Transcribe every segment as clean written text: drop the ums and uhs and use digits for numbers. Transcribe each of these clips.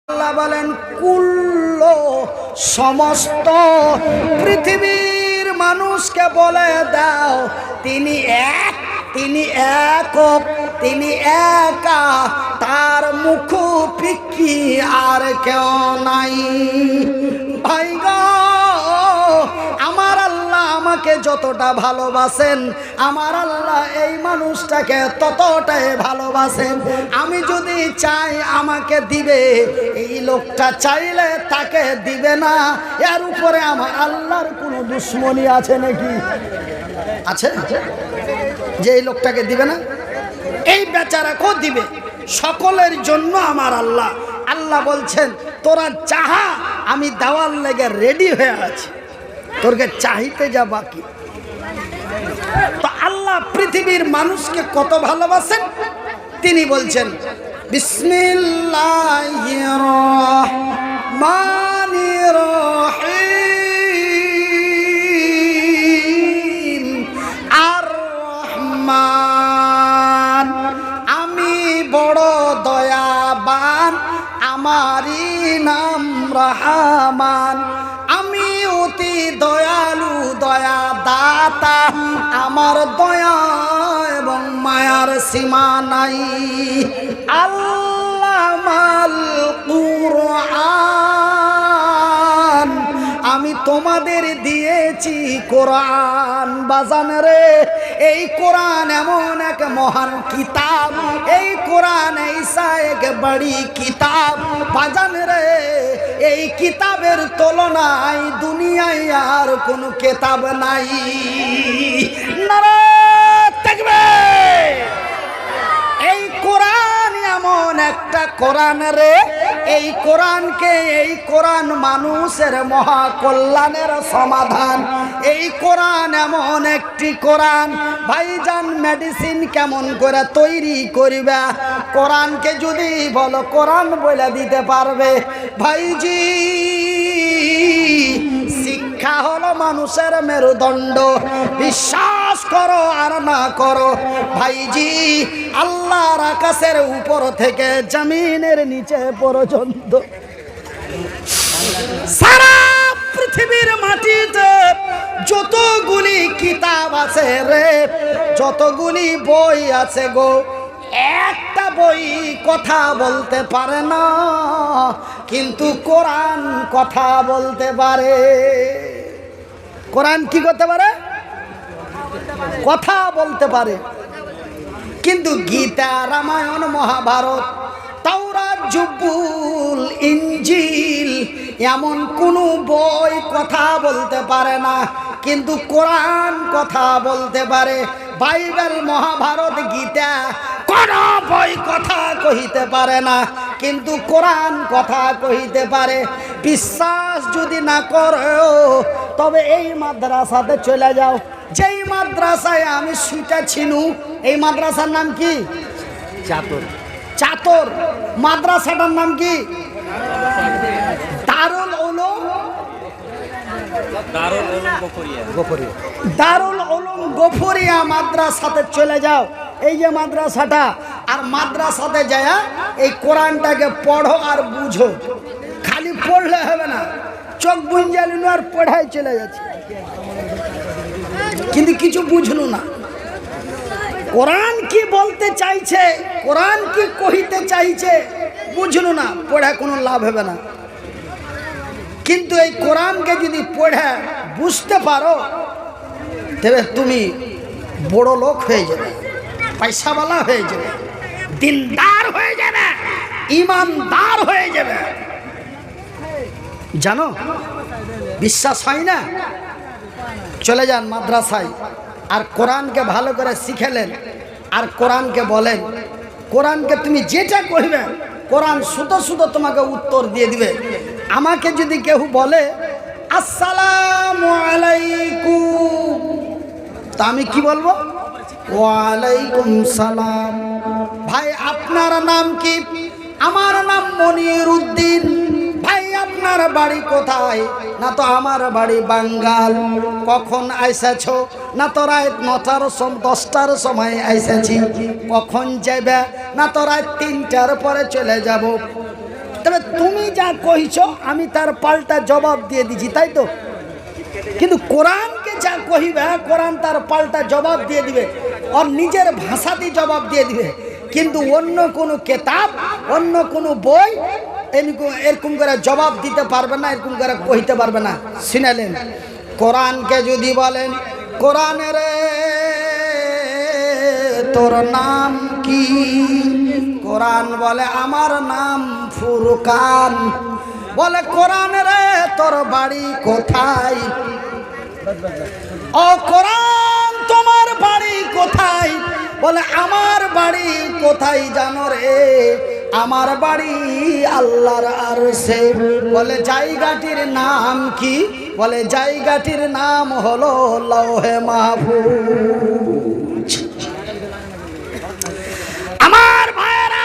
আল্লাহ বলেন কুল্লো সমস্ত পৃথিবীর মানুষকে বলে দাও তিনি এক, তিনি একক, তিনি একা, তার মুখোপেক্ষী আর কেউ নাই। ভাই গো, আমার আল্লাহ আমাকে যতটা ভালোবাসেন, আমার আল্লাহ এই মানুষটাকে ততটাই ভালোবাসেন। আমি যদি চাই আমাকে দিবে, এই লোকটা চাইলে তাকে দিবে না। এর উপরে আমার আল্লাহর কোনো দুশ্মনী আছে নাকি? আছে যে এই লোকটাকে দিবে না? এই বেচারাকেও দিবে। সকলের জন্য আমার আল্লাহ। আল্লাহ বলছেন তোরা চাহা, আমি দেওয়ার লেগে রেডি হয়ে আছি, তোরকে চাইতে যা বাকি। তো আল্লাহ পৃথিবীর মানুষকে কত ভালোবাসেন তিনি বলছেন বিসমিল্লাহির রহমানির রহিম। আর রহমান, আমি বড় দয়াবান, আমারই নাম রহমান। আমি অতি দয়ালু, দয়া দাতা, আমার দয়া এবং মায়ার সীমা নাই। আল্লামাল কুরআন, আমি তোমাদের দিয়েছি কোরআন। বাজান রে, এই কোরআন এমন এক মহান কিতাব, এই কোরআন ঈসা এক বড়ি কিতাব। বাজান রে, এই কিতাবের তুলনায় দুনিয়ায় আর কোনো কিতাব নাই। নারে তাকবীর! এই কোরআন এমন একটা কোরআন রে, এই কোরআনকে, এই কোরআন মানুষের মহা কল্যাণের সমাধান। এই কোরআন এমন একটি কোরআন, ভাইজান মেডিসিন কেমন করে তৈরি করবে, কোরআনকে যদি বলো কোরআন বলে দিতে পারবে। ভাইজি, শিক্ষা হলো মানুষের মেরুদণ্ড। বিশ্বাস করো আর না করো ভাইজি, আল্লাহর আকাশের উপর থেকে জমিনের নিচে পর্যন্ত সারা পৃথিবীর মাটিতে যতগুলি কিতাব আছে রে, যতগুলি বই আছে গো, একটা বই কথা বলতে পারে না, কিন্তু কোরআন কথা বলতে পারে। কোরআন কি করতে পারে? কথা বলতে পারে। কিন্তু গীতা, রামায়ণ, মহাভারত, তাওরাত, জবুর, ইনজিল এমন কোন বই কথা বলতে পারে না, কিন্তু কোরআন কথা বলতে পারে। বাইবেল, মহাভারত, গীতা কোন বই কথা কহিতে পারে না, কিন্তু কোরআন কথা কহিতে পারে। বিশ্বাস যদি না করো তবে এই মাদ্রাসাতে চলে যাও, যেই মাদ্রাসায় আমি শিখেছিনু। এই মাদ্রাসার নাম কি? চাতর। চাতর মাদ্রাসাটার নাম কি? দারুল উলুম দারুল উলুম গফরিয়া মাদ্রাসাতে চলে যাও। এই যে মাদ্রাসাটা, আর মাদ্রাসাতে যায় এই কোরআনটাকে পড়ো আর বুঝো। খালি পড়লে হবে না, চোখ বুঝালিনু আর পড়াই চলে যাচ্ছে, কিন্তু কিছু বুঝলু না। কোরআন কি বলতে চাইছে, কোরআন কি কহিতে চাইছে বুঝলু না, পড়ে কোনো লাভ হবে না। কিন্তু এই কোরআনকে যদি পড়ে বুঝতে পারো, তবে তুমি বড় লোক হয়ে যাবে, পয়সাওয়ালা হয়ে যাবে, দিনদার হয়ে যাবে, ইমানদার হয়ে যাবে। জানো, বিশ্বাস হয় না? চলে যান মাদ্রাসায়, আর কোরআনকে ভালো করে শিখেলেন, আর কোরআনকে বলেন, কোরআনকে তুমি যেটা কইবে কোরআন শুধু শুধু তোমাকে উত্তর দিয়ে দিবে। আমাকে যদি কেউ বলে আসসালামু আলাইকুম, তা আমি কি বলবো? ওয়ালাইকুম সালাম। ভাই আপনার নাম কি? আমার নাম মনির উদ্দিন। ভাই আপনার বাড়ি কোথায়? না তো আমার বাড়ি বাঙ্গাল। কখন আইসাছ? না তো রাত 9টার 10টার সময় আইসাছি। কখন যাবে? না তো রাত 3টার পরে চলে যাব। তবে তুমি যা কইছো আমি তার পাল্টা জবাব দিয়ে দিছি, তাই তো? কিন্তু কোরআনকে যা কহিবে কোরআন তার পাল্টা জবাব দিয়ে দিবে, ওর নিজের ভাষাতেই জবাব দিয়ে দিবে। কিন্তু অন্য কোনো কেতাব, অন্য কোনো বই এরকম করে জবাব দিতে পারবে না, এরকম করে কইতে পারবে না। শুনালেন? কোরআনকে যদি বলেন, কোরআনের তোর নাম কি? কোরআন বলে আমার নাম ফুরকান। বলে কোরআন রে তোর বাড়ি কোথায়? ও কোরআন তোমার বাড়ি কোথায়? বলে আমার বাড়ি কোথায় জানো রে? আমার বাড়ি আল্লাহর আরশে। বলে জায়গাটির নাম কি? বলে জায়গাটির নাম হলো লৌহে মাহফুজ। আমার ভাইয়েরা,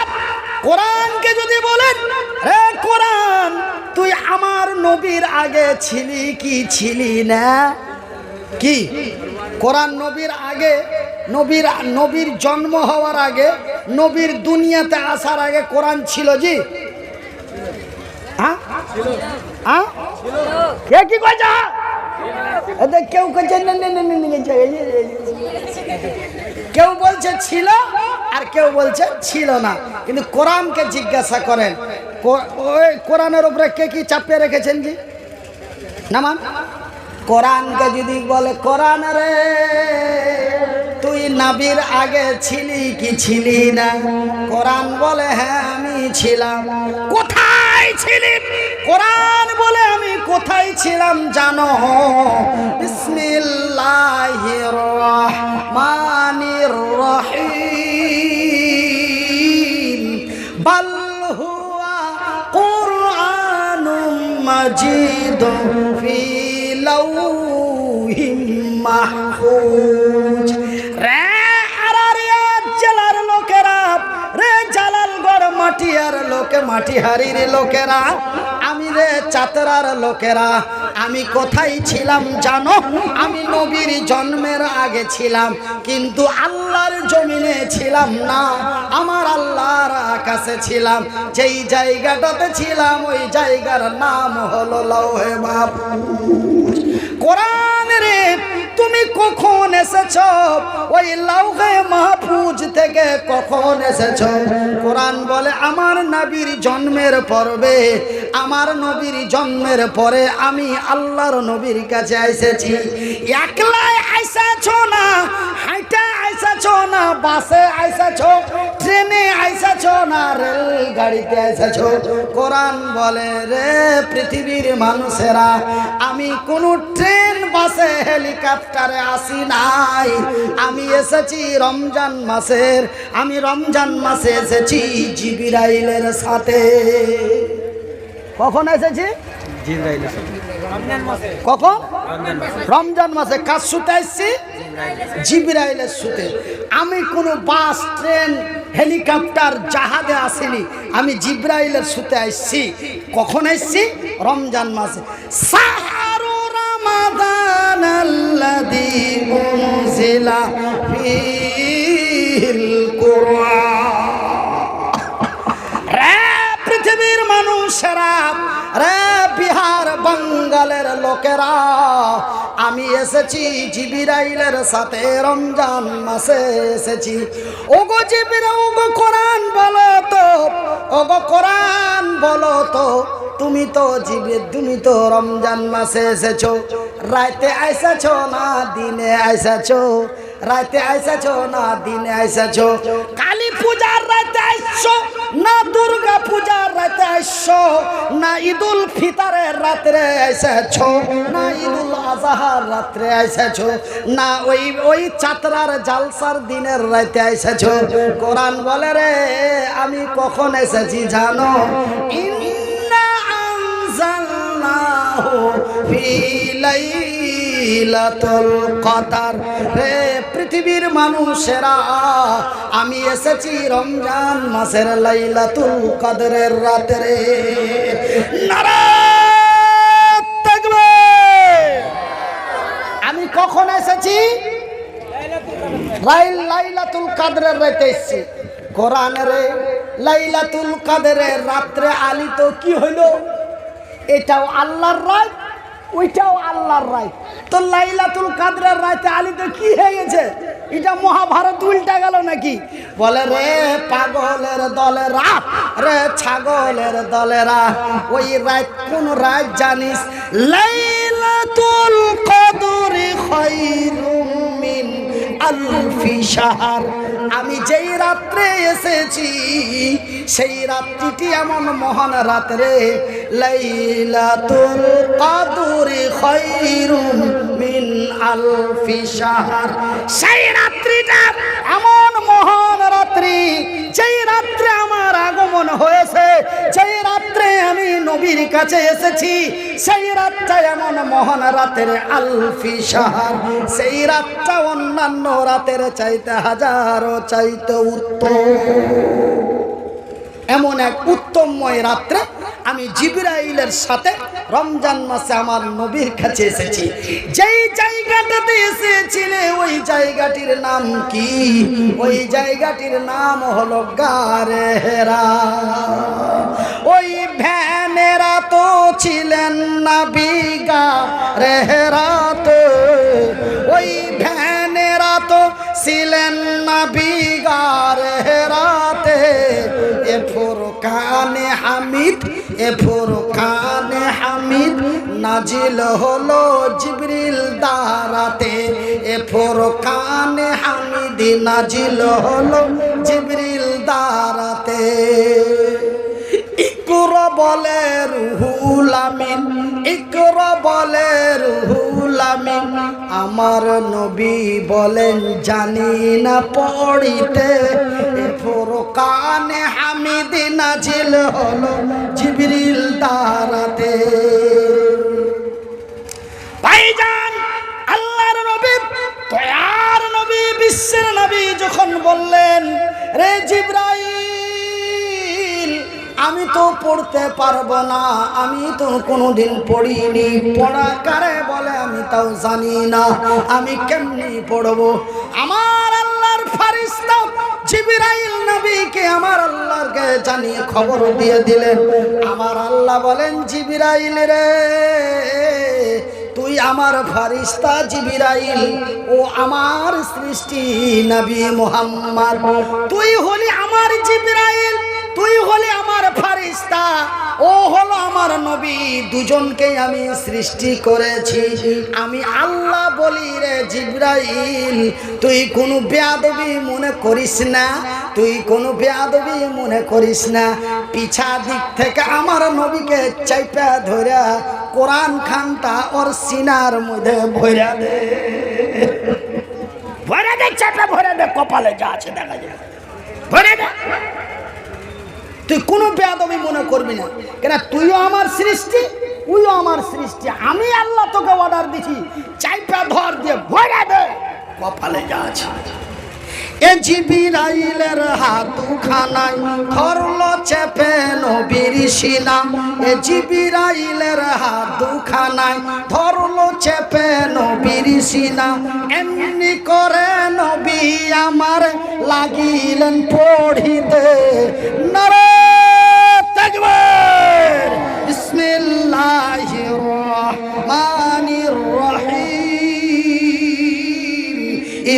কোরআনকে যদি বলেন, রে কোরআন তুই আমার নবীর আগে ছিলি কি ছিলি না? কি কোরআন নবীর আগে, নবীর জন্ম হওয়ার আগে, নবীর দুনিয়াতে আসার আগে কোরআন ছিল? জি কে কি কইছে? কেউ কইছে কেউ বলছে ছিল আর কেউ বলছে ছিল না। কিন্তু কোরআনকে জিজ্ঞাসা করেন, ওই কোরআনের উপরে কে কি চাপিয়ে রেখেছেন? জি নামান। কোরআনকে যদি বলে, কোরআন রে তুই নবীর আগে ছিলি কি ছিলি না? কোরআন বলে হ্যাঁ আমি ছিলাম। কোথায় ছিলি? কোরআন বলে আমি কোথায় ছিলাম জানো? বিসমিল্লাহির রহমানির রহিম। বাল হুয়া কুরআনুম মাজিদুন ফি লাউহিম মাহফুজ। রে আরারিয়া জেলার লোকেরা, রে জালালগড় মাটিয়ার লোকে, মাটিহারির লোকেরা, আমি রে চাতরার লোকেরা, আমি কোথায় ছিলাম জানো? আমি নবীর জন্মের আগে ছিলাম, কিন্তু আল্লাহর জমিনে ছিলাম না, আমার আল্লাহর আকাশে ছিলাম। যেই জায়গাটাতে ছিলাম ওই জায়গার নাম হলো লৌহে মাহফুজ। কোরআন রে তুমি কখন এসেছো? ওই লৌহে মাহফুজ থেকে কখন এসেছো? কোরআন বলে আমার নবীর জন্মের পর্বে, আমার নবীর জন্মের পরে আমি আল্লাহর নবীর কাছে এসেছি। একলাই আইসাছো না, হাইটা আইসাছো না, বাসে আইসাছো, ট্রেনে আইসাছো না, রেল গাড়িতে আইসাছো। কোরআন বলে রে পৃথিবীর মানুষেরা, আমি কোনো ট্রেন, বাসে, হেলিকপ্টারে আসি নাই। আমি এসেছি রমজান মাসের, আমি রমজান মাসে এসেছি জিবরাইলের সাথে। কখন এসেছি? কখন? রমজান মাসে। কার সুতে এসেছি? জিবরাইলের সুতে। আমি কোনো বাস, ট্রেন, হেলিকপ্টার, জাহাজে আসিনি, আমি জিবরাইলের সুতে আসছি। কখন এসেছি? রমজান মাসে। শাহরু রমাদান আল্লাযী উনজিলা ফীহিল কুরআন। রে পৃথিবীর মানুষেরা, রে বিহার বাঙ্গালের লোকেরা, আমি এসেছি জিবরাইলের সাথে, রমজান মাসে এসেছি। ওগো জিবরাইল, ওগো কোরআন বলো তো, ওগো কোরআন বলো তো, তুমি তো রমজান মাসে এসেছো। রাতে আইসাছো না দিনে আইসাছো? রাতে আইসাছো না দিনে আইসাছো? কালী পূজার রাতে আইসছো না দুর্গা পূজার রাতে আইসছো? না ঈদুল ফিতরের রাত্রে আইসাছো? না ঈদুল আজহার রাত্রে আইসাছো? না ওই চাতরার জালসার দিনের রাতে আইসাছো? কোরআন বলে রে আমি কখন এসেছি জানো? ইন্না আনজালনাহু ফি লাইলাতুল কদর। রে পৃথিবীর মানুষেরা, আমি এসেছি রমজান মাসের লাইলাতুল কদরের রাতে। নারায়ে তাকবীর। আমি কখন এসেছি? লাইলাতুল কদরের রাতে এসেছি। কোরআন রে লাইলাতুল কাদরের রাত্রে আলিত কি হইল? এটাও আল্লাহর রাত, ওইটাও আল্লাহর রাত। তো লাইলাতুল কাদরের রাতে আলিত কি হয়ে গেছে? এটা মহাভারত উল্টা গেল নাকি? বলে রে পাগলের দলেরা, রে ছাগলের দলেরা, ওই রাত কোন রাত জানিস? লাইলাতুল কদরি খায়রুম মিন আলফি শাহর। আমি যেই রাত্রে এসেছি সেই রাত্রিটি এমন মহান রাত্রে, লাইলাতুল কদরি খায়রুম মিন আলফি শাহর। সেই রাত্রিটা এমন মহান রাত্রি, যেই রাত্রে আমার আগমন হয়েছে, যেই রাত্রে আমি নবীর কাছে এসেছি, সেই রাতটা এমন মহান রাতের আলফি শাহর। সেই রাতটা অন্যান্য রাতের চাইতে হাজারো চাইতে উত্তম। এমন এক উত্তমময় রাত্রে আমি জিবরাইলের সাথে রমজান মাসে আমার নবীর কাছে এসেছি। যেই জায়গাটাতে এসেছিলে ওই জায়গাটির নাম কি? ওই জায়গাটির নাম হলো গারে হেরা। ওই ভ্যানেরা তো ছিলেন নবী গারে হেরাতে, ওই ভ্যানেরা তো ছিলেন নবী গারে হেরাতে। এ ফুরকানে হামিদ, এ ফুরকানে হামিদ নাজিল হলো জিবরিল দারাতে। এ ফুরকানে হামিদ নাজিল হলো জিবরিল দারাতে। ইকরা বলে রুহুল আমিন, ইকরা বলে রুহুল আমিন। আমার নবী বলেন জানি না পড়িতে। এ ফুরকানে হামিদ নাজিল হলো জিবরিল দারাতে। ভাইজান, আল্লাহর নবী, দয়ার নবী, বিশ্বের নবী যখন বললেন, রে জিবরাইল আমি তো পড়তে পারবো না, আমি তো কোনোদিন পড়িনি, পড়া কারে বলে আমি তাও জানি না, আমি কেমনি পড়বো? আমার আল্লাহর ফেরেশতা জিবরাইল নবীকে আমার আল্লাহকে জানিয়ে খবর দিয়ে দিলেন। আমার আল্লাহ বলেন, জিবরাইল রে, তুই আমার ফেরেশতা জিবরাইল, ও আমার সৃষ্টি নবী মুহাম্মদ, তুই হলি আমার জিবরাইল, তুই হলি আমার ফেরেশতা, ও হলো আমার নবী। দুজনকেই আমি সৃষ্টি করেছি। আমি আল্লাহ বলি রে জিবরাইল, তুই কোনো বেয়াদবি মনে করিস না, তুই কোনো বেয়াদবি মনে করিস না। পিছা দিক থেকে আমার নবীকে চাইপা ধরা কোরআন খানটা ওর সিনার মধ্যে ভরা দে, ভরা দে, চাপা ভরা দে, কপালে যা আছে দেখা যায় ভরা দে। তুই কোনো বেয়াদবি মনে করবি না, কেন তুইও আমার সৃষ্টি, ওইও আমার সৃষ্টি। আমি আল্লাহ তোকে অর্ডার দিছি, চাইপা ধর দিয়ে ভরা দে, কপালে যা আছে। এ জিবরাইলের হাত খানায় ধরলো চেপে নবীর সিনা। এ জিবরাইলের হাত খানায় ধরলো চেপে নবীর সিনা। এমনি করে নবী আমার লাগিলেন পড়িতে, নারে তাকবীর, বিসমিল্লাহির রহমানির রহিম।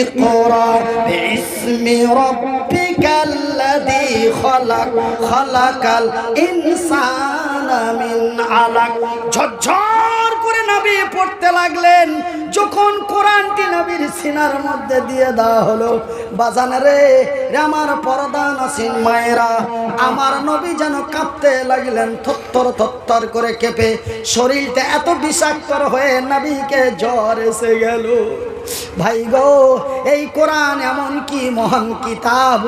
ইকরা বিসমি রাব্বিকাল্লাযী খলাক, খলাকাল ইনসানা মিন আলাক। ঝরঝর করে নবী পড়তে লাগলেন। যখন কোরআনটি নবীর সিনার মধ্যে দিয়ে দেওয়া হলো, বাজান রে, আমার পর্দা নাসিন মায়েরা, আমার নবী যেন কাঁপতে লাগলেন, থরথর থরথর করে কেঁপে। শরীরটা এত বিষাক্ত হয়ে নবীকে জ্বর এসে গেল। ভাই গো, এই কোরআন এমন কি মহান কিতাব,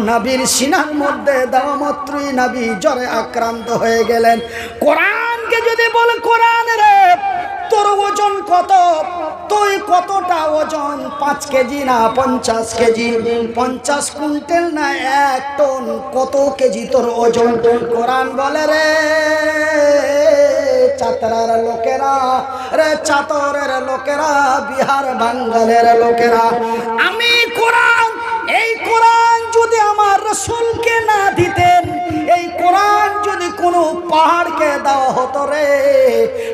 নবীর সিনার মধ্যে দেওয়া মাত্রই নবী জ্বরে আক্রান্ত হয়ে গেলেন। কোরআনকে যদি বলে, কোরআন রে তোর ওজন কত, তুই কতটা ওজন, 5 কেজি না 50 কেজি, 50 কুইন্টাল না 1 টন, কত কেজি তোর ওজন? কোরআন বলে, রে চাতরার লোকেরা, রে চাতরের লোকেরা, বিহার বাঙ্গালের লোকেরা, আমি কোরআন, এই কোরআন যদি আমার রাসূলকে না দিতেন, এই কোরআন যদি কোনো পাহাড়কে দেওয়া হতো রে,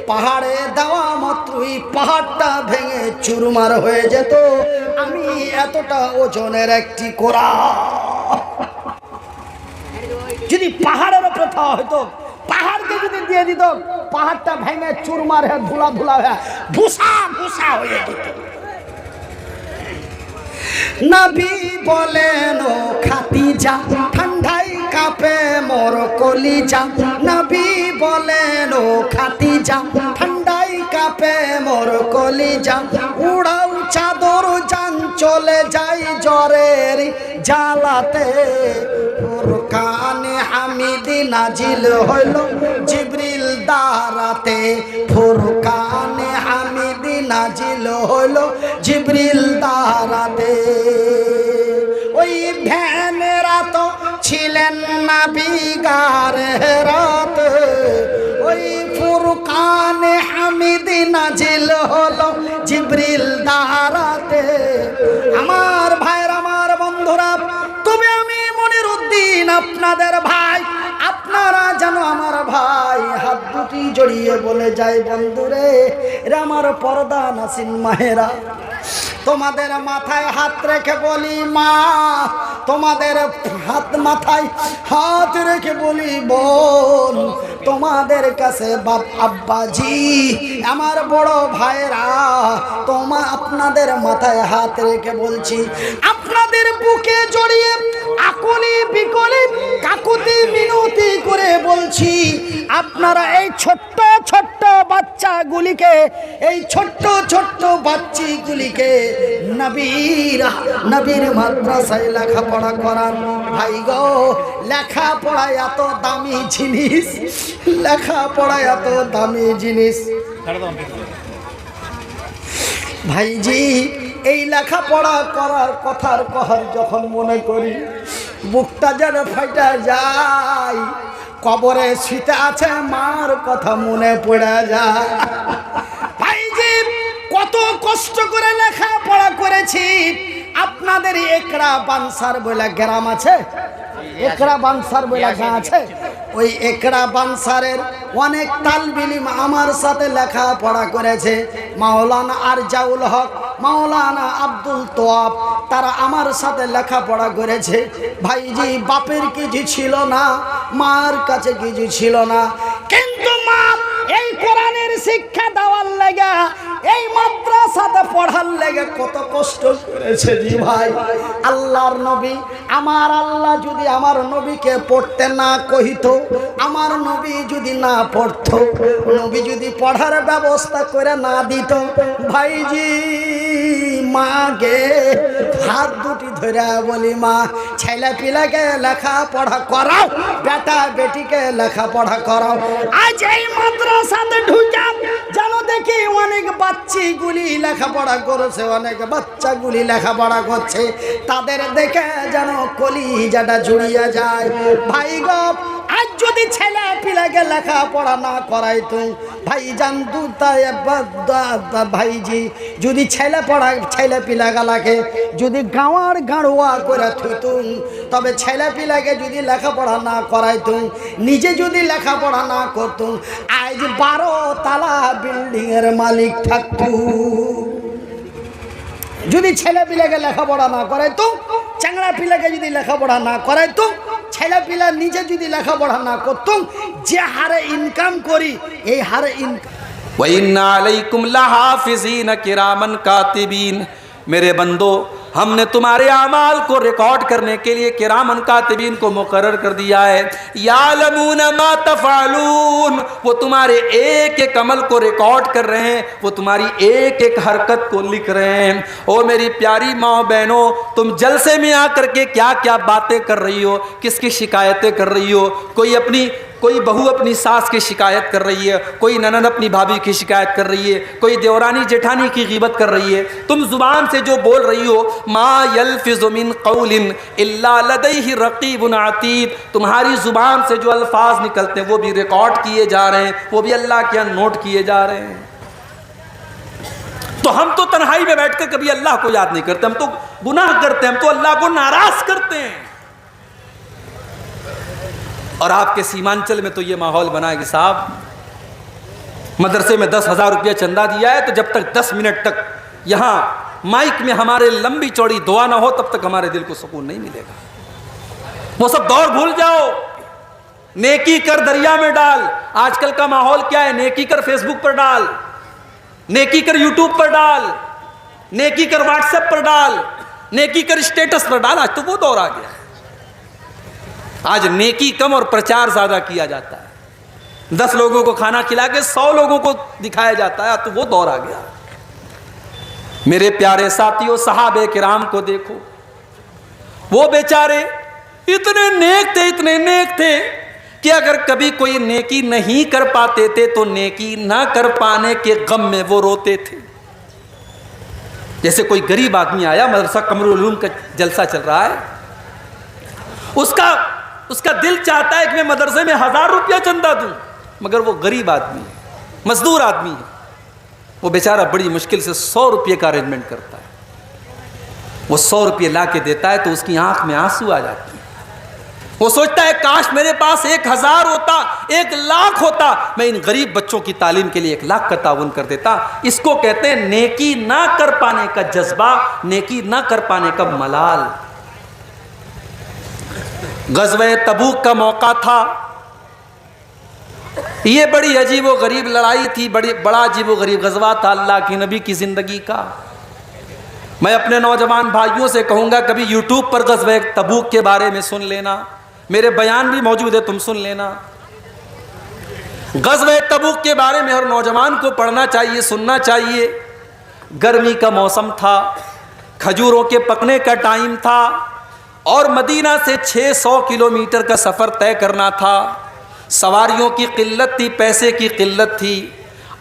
পাহাড়ে দেওয়া মাত্রই পাহাড়টা ভেঙে চুরমার হয়ে যেত। আমি এতটা ওজনের একটি কোরআন যদি পাহাড়ের উপরে দেওয়া হতো, পাহাড়কে যদি দিয়ে দিত, পাহাড়টা ভেঙে চুরমার হয়ে ধুলা ধুলা হয়ে ভুসা ভুসা হয়ে যেত। নবী বলেন ও খাদিজা, ঠান্ডায় কাঁপে মোর কলিজা। নবী বলেন ও খাদিজা, ঠান্ডায় কাঁপে মোর কলিজা। উড়াও চাদর জান চলে যাই জ্বরের জ্বালাতে। ফুরকানে হামিদি নাজিল হইল জিবরিল দারাতে। ফুরকানে হামিদি নাজিল হইল জিবরিল দারাতে। ওই ভ্যানেরা তো ছিলেন নাবিগার রাত। ওই ফুরকানে হামিদি নাজিল হলো জিবরিল দারাতে। আমার ভাইরা, আমার বন্ধুরা, তবে আমি মনিরউদ্দিন আপনাদের ভাই, আপনারা যেন আমার ভাই, হাত দুটি জড়িয়ে বলে যাই বন্ধুরে, এরা আমার পর্দা নাসিন মায়েরা, তোমাদের মাথায় হাত রেখে বলি মা, তোমাদের মাথায় হাত রেখে বলি বোন, তোমাদের কাছে বাপ আব্বাজি, আমার বড় ভাইরা, আপনাদের মাথায় হাত রেখে বলছি, আপনাদের বুকে জড়িয়ে আকুলি বিকলি কাকুতি মিনতি করে বলছি, আপনারা এই ছোট্ট ছোট্ট বাচ্চাগুলিকে, এই ছোট্ট ছোট্ট বাচ্চিগুলিকে নবীর মাদ্রাসায় লেখাপড়া করান। ভাই গো, লেখাপড়া এত দামি জিনিস, লেখাপড়া এত দামি জিনিস ভাইজি। এই লেখাপড়া করার কথার कहर যখন মনে করি, বুকটা যেন ফাইটা যায়। কবরে শুতে আছে মার কথা মনে পড়ে যায়। ভাইজি, কত কষ্ট করে লেখাপড়া করেছি। আপনাদের একড়া বানসার বলে গ্রাম আছে, একড়া বানসার বলে গাঁ আছে। ওই একড়া বানসারের অনেক তালবিলিম আমার সাথে লেখাপড়া করেছে। মাওলানা আরজাউল হক, মাওলানা আব্দুল তোয়াব, তারা আমার সাথে লেখাপড়া করেছে। ভাইজি, বাপের কিছু ছিল না, মার কাছে কিছু ছিল না, কিন্তু মা এই কোরআনের শিক্ষা দেওয়ার লেগে, এই মাদ্রাসাতে পড়ার লেগে কত কষ্ট করেছে জি ভাই। আল্লাহর নবী, আমার আল্লাহ যদি আমার নবীকে পড়তে না কহিত, আমার নবী যদি না পড়তো, নবী যদি পড়ার ব্যবস্থা করে না দিত, ভাইজি মাগে হাত দুটি ধরে বলি মা, ছেলে পিলাকে লেখাপড়া করাও, বেটা বেটিকে লেখাপড়া করাও। আজ এই মাদ্রাসাতে ঢুকাম যেন দেখি অনেক বাচ্চিগুলি লেখাপড়া করেছে, অনেক বাচ্চাগুলি লেখাপড়া করছে, তাদের দেখে যেন কলিজাটা জুড়িয়ে যায়। ভাই গো, আজ যদি ছেলে পিলাকে লেখাপড়া না করাইতো, ভাইজান ভাইজি, যদি ছেলে পিলাগালাকে যদি গাঁওয়ার গাড়ুয়া করে থুইতুম, তবে ছেলে পিলাকে যদি লেখাপড়া না করাইতুম, নিজে যদি লেখাপড়া না করতুম, আজ 12 তালা বিল্ডিং এর মালিক থাকতো। যদি ছেলে পিলাকে লেখাপড়া না করাইতুম, চাংড়া পিলাকে যদি লেখাপড়া না করাইতুম, ছেলে পিলা নিজে যদি লেখাপড়া না করতুম, যে হারে ইনকাম করি এই হারে ইনকাম। वइन्ना अलैकुम लहाफिज़ीन किरामन कातिबीन, मेरे बंदो, हमने तुम्हारे आमाल को रिकॉर्ड करने के लिए किरामन कातिबीन को मुकर्रर कर दिया है। यालमून मा तफ़अलून, वो तुम्हारे एक एक अमल को रिकॉर्ड कर रहे हैं, वो तुम्हारी एक एक हरकत को लिख रहे हैं। ओ मेरी प्यारी माँ बहनों, तुम जलसे में आकर के क्या क्या बातें कर रही हो, किसकी शिकायतें कर रही हो। कोई बहू अपनी सास की शिकायत कर रही है, कोई ननद अपनी भाभी की शिकायत कर रही है, कोई देवरानी जेठानी की ग़ीबत कर रही है। तुम ज़ुबान से जो बोल रही हो, मा यल्फ़िज़ु मिन क़ौलिन इल्ला लदैहि रक़ीबुन अतीद, तुम्हारी ज़ुबान से जो अल्फाज निकलते हैं वो भी रिकॉर्ड किए जा रहे हैं, वो भी अल्लाह के यहाँ नोट किए जा रहे हैं। तो हम तो तन्हाई में बैठकर कभी अल्लाह को याद नहीं करते, हम तो गुनाह करते हैं, हम तो अल्लाह को नाराज़ करते हैं। اور آپ کے سیمانچل میں تو یہ ماحول بنا ہے کہ صاحب مدرسے میں 10,000 روپیہ چندہ دیا ہے تو جب تک 10 منٹ تک یہاں مائک میں ہمارے لمبی چوڑی دعا نہ ہو تب تک ہمارے دل کو سکون نہیں ملے گا. وہ سب دور بھول جاؤ, نیکی کر دریا میں ڈال. آج کل کا ماحول کیا ہے؟ نیکی کر فیس بک پر ڈال, نیکی کر یوٹیوب پر ڈال, نیکی کر واٹس ایپ پر ڈال, نیکی کر اسٹیٹس پر ڈال. آج تو وہ دور آ گیا. آج نیکی کم اور پرچار زیادہ کیا جاتا ہے. 10 لوگوں کو کھانا کھلا کے 100 لوگوں کو دکھایا جاتا ہے. تو وہ دور آ گیا. میرے پیارے ساتھیوں, صحابہ کرام کو دیکھو, وہ بیچارے اتنے نیک تھے کہ اگر کبھی کوئی نیکی نہیں کر پاتے تھے تو نیکی نہ کر پانے کے غم میں وہ روتے تھے. جیسے کوئی غریب آدمی آیا, مدرسہ قمر العلوم کا جلسہ چل رہا ہے, اس کا دل چاہتا ہے کہ میں مدرسے میں 1000 روپیہ چندہ دوں, مگر وہ غریب آدمی ہے, مزدور آدمی ہے. وہ بیچارہ بڑی مشکل سے 100 روپیے کا ارینجمنٹ کرتا ہے. وہ 100 روپیے لا کے دیتا ہے تو اس کی آنکھ میں آنسو آ جاتے ہیں. وہ سوچتا ہے کاش میرے پاس 1000 ہوتا, 1,00,000 ہوتا, میں ان غریب بچوں کی تعلیم کے لیے 1,00,000 کا تعاون کر دیتا. اس کو کہتے ہیں نیکی نہ کر پانے کا جذبہ, نیکی نہ کر پانے کا ملال. غزوہ تبوک کا موقع تھا. یہ بڑی عجیب و غریب لڑائی تھی, بڑا عجیب و غریب غزوہ تھا اللہ کے نبی کی زندگی کا. میں اپنے نوجوان بھائیوں سے کہوں گا کبھی یوٹیوب پر غزوہ تبوک کے بارے میں سن لینا, میرے بیان بھی موجود ہے, تم سن لینا. غزوہ تبوک کے بارے میں ہر نوجوان کو پڑھنا چاہیے, سننا چاہیے. گرمی کا موسم تھا, کھجوروں کے پکنے کا ٹائم تھا, اور مدینہ سے 600 کلومیٹر کا سفر طے کرنا تھا. سواریوں کی قلت تھی, پیسے کی قلت تھی.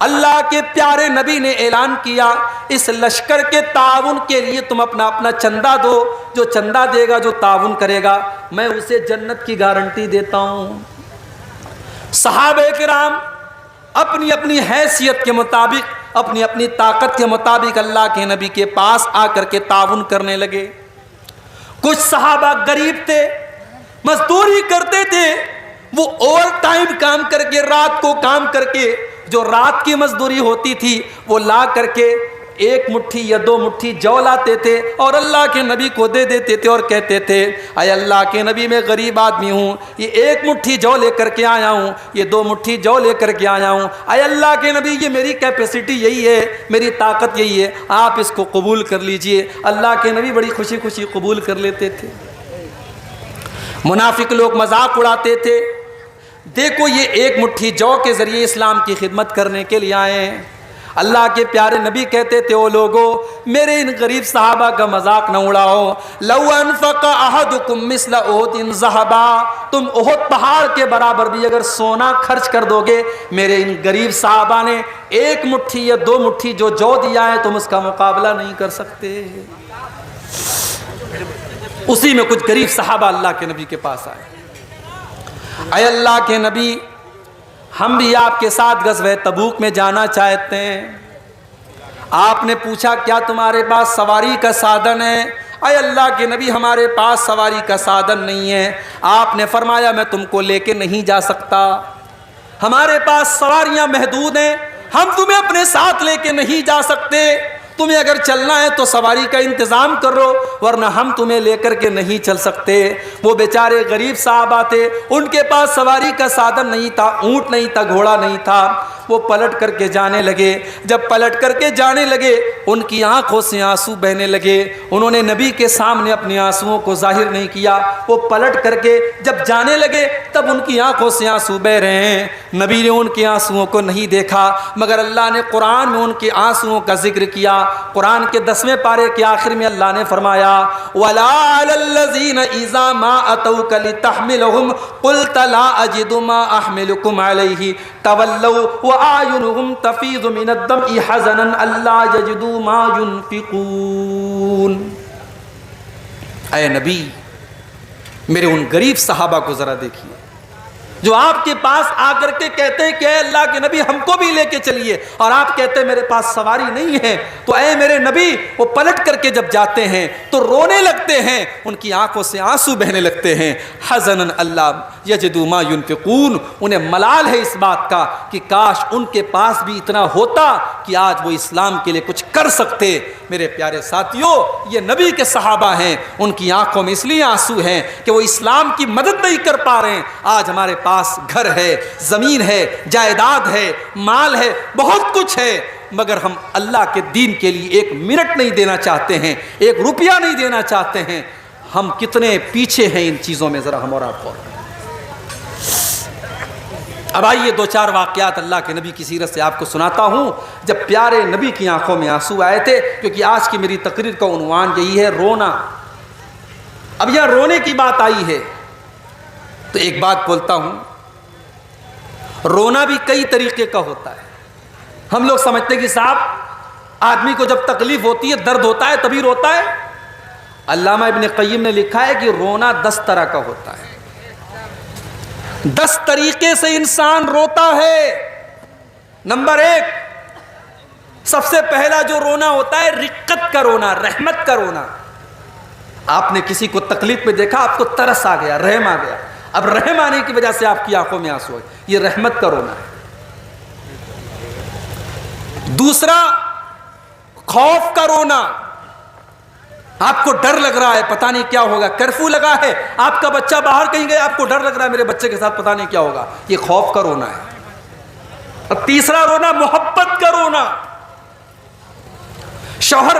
اللہ کے پیارے نبی نے اعلان کیا اس لشکر کے تعاون کے لیے تم اپنا چندہ دو. جو چندہ دے گا, جو تعاون کرے گا, میں اسے جنت کی گارنٹی دیتا ہوں. صحابہ کرام اپنی اپنی حیثیت کے مطابق, اپنی اپنی طاقت کے مطابق اللہ کے نبی کے پاس آ کر کے تعاون کرنے لگے. کچھ صحابہ غریب تھے, مزدوری کرتے تھے. وہ اوور ٹائم کام کر کے, رات کو کام کر کے, جو رات کی مزدوری ہوتی تھی وہ لا کر کے 1 مٹھی یا 2 مٹھی جو لاتے تھے اور اللہ کے نبی کو دے دیتے تھے اور کہتے تھے اے اللہ کے نبی میں غریب آدمی ہوں, یہ 1 مٹھی جو لے کر کے آیا ہوں, یہ 2 مٹھی جو لے کر کے آیا ہوں. اے اللہ کے نبی یہ میری کیپیسٹی یہی ہے, میری طاقت یہی ہے, آپ اس کو قبول کر لیجئے. اللہ کے نبی بڑی خوشی خوشی قبول کر لیتے تھے. منافق لوگ مذاق اڑاتے تھے, دیکھو یہ 1 مٹھی جو کے ذریعے اسلام کی خدمت کرنے کے لیے آئے ہیں. اللہ کے پیارے نبی کہتے تھے او لوگو میرے ان غریب صحابہ کا مذاق نہ اڑاؤ. لو انفق احدکم مثل احد ذهبا, تم احد پہاڑ کے برابر بھی اگر سونا خرچ کر دو گے, میرے ان غریب صحابہ نے 1 مٹھی یا 2 مٹھی جو دیا ہے تم اس کا مقابلہ نہیں کر سکتے. اسی میں کچھ غریب صحابہ اللہ کے نبی کے پاس آئے. اے اللہ کے نبی ہم بھی آپ کے ساتھ غزوہ تبوک میں جانا چاہتے ہیں. آپ نے پوچھا کیا تمہارے پاس سواری کا سادن ہے؟ اے اللہ کے نبی ہمارے پاس سواری کا سادن نہیں ہے. آپ نے فرمایا میں تم کو لے کے نہیں جا سکتا, ہمارے پاس سواریاں محدود ہیں, ہم تمہیں اپنے ساتھ لے کے نہیں جا سکتے. تمہیں اگر چلنا ہے تو سواری کا انتظام کرو, ورنہ ہم تمہیں لے کر کے نہیں چل سکتے. وہ بیچارے غریب صحابہ تھے, ان کے پاس سواری کا سادن نہیں تھا, اونٹ نہیں تھا, گھوڑا نہیں تھا. وہ پلٹ کر کے جانے لگے. جب پلٹ کر کے جانے لگے ان کی آنکھوں سے آنسو بہنے لگے. انہوں نے نبی کے سامنے اپنے آنسوؤں کو ظاہر نہیں کیا. وہ پلٹ کر کے جب جانے لگے تب ان کی آنکھوں سے آنسو بہ رہے ہیں. نبی نے ان کے آنسوؤں کو نہیں دیکھا, مگر اللہ نے قرآن میں ان کے آنسوؤں کا ذکر کیا. قرآن کے 10ویں پارے کے آخر میں اللہ نے فرمایا وَلَا عَلَى الَّذِينَ إِذَا مَا أَتَوْكَ لِتَحْمِلَهُمْ قُلْتَ لَا أَجِدُ مَا أَحْمِلُكُمْ عَلَيْهِ تَوَلَّوْا وَأَعْيُنُهُمْ تَفِيضُ مِنَ الدَّمْعِ حَزَنًا أَلَّا يَجِدُوا مَا يُنْفِقُونَ. اے نبی میرے ان غریب صحابہ کو ذرا دیکھیے جو آپ کے پاس آ کر کے کہتے ہیں کہ اے اللہ کے نبی ہم کو بھی لے کے چلیے, اور آپ کہتے ہیں میرے پاس سواری نہیں ہے. تو اے میرے نبی وہ پلٹ کر کے جب جاتے ہیں تو رونے لگتے ہیں, ان کی آنکھوں سے آنسو بہنے لگتے ہیں. حزنن اللہ یجدوا ما ینفقون، انہیں ملال ہے اس بات کا کہ کاش ان کے پاس بھی اتنا ہوتا کہ آج وہ اسلام کے لیے کچھ کر سکتے۔ میرے پیارے ساتھیوں، یہ نبی کے صحابہ ہیں، ان کی آنکھوں میں اس لیے آنسو ہیں کہ وہ اسلام کی مدد نہیں کر پا رہے ہیں۔ آج ہمارے پاس گھر ہے، زمین ہے، جائیداد ہے، مال ہے، بہت کچھ ہے، مگر ہم اللہ کے دین کے لیے ایک منٹ نہیں دینا چاہتے ہیں، ایک روپیہ نہیں دینا چاہتے ہیں۔ ہم کتنے پیچھے ہیں ان چیزوں میں، ذرا ہم اور آپ غور کریں۔ اب آئیے دو چار واقعات اللہ کے نبی کی سیرت سے آپ کو سناتا ہوں جب پیارے نبی کی آنکھوں میں آنسو آئے تھے، کیونکہ آج کی میری تقریر کا عنوان یہی ہے، رونا۔ اب یہاں رونے کی بات آئی ہے تو ایک بات بولتا ہوں، رونا بھی کئی طریقے کا ہوتا ہے۔ ہم لوگ سمجھتے ہیں کہ صاحب آدمی کو جب تکلیف ہوتی ہے، درد ہوتا ہے تبھی روتا ہے۔ علامہ ابن قیم نے لکھا ہے کہ رونا 10 طرح کا ہوتا ہے، 10 طریقے سے انسان روتا ہے۔ نمبر 1، سب سے پہلا جو رونا ہوتا ہے رقت کا رونا، رحمت کا رونا۔ آپ نے کسی کو تکلیف میں دیکھا، آپ کو ترس آ گیا، رحم آ گیا، اب رحم آنے کی وجہ سے آپ کی آنکھوں میں آنسو ہے، یہ رحمت کا رونا ہے۔ دوسرا، خوف کا رونا، آپ کو ڈر لگ رہا ہے، پتہ نہیں کیا ہوگا، کرفیو لگا ہے، آپ کا بچہ باہر کہیں گیا، آپ کو ڈر لگ رہا ہے میرے بچے کے ساتھ پتہ نہیں کیا ہوگا، یہ خوف کا رونا ہے۔ اور تیسرا رونا محبت کا رونا، شوہر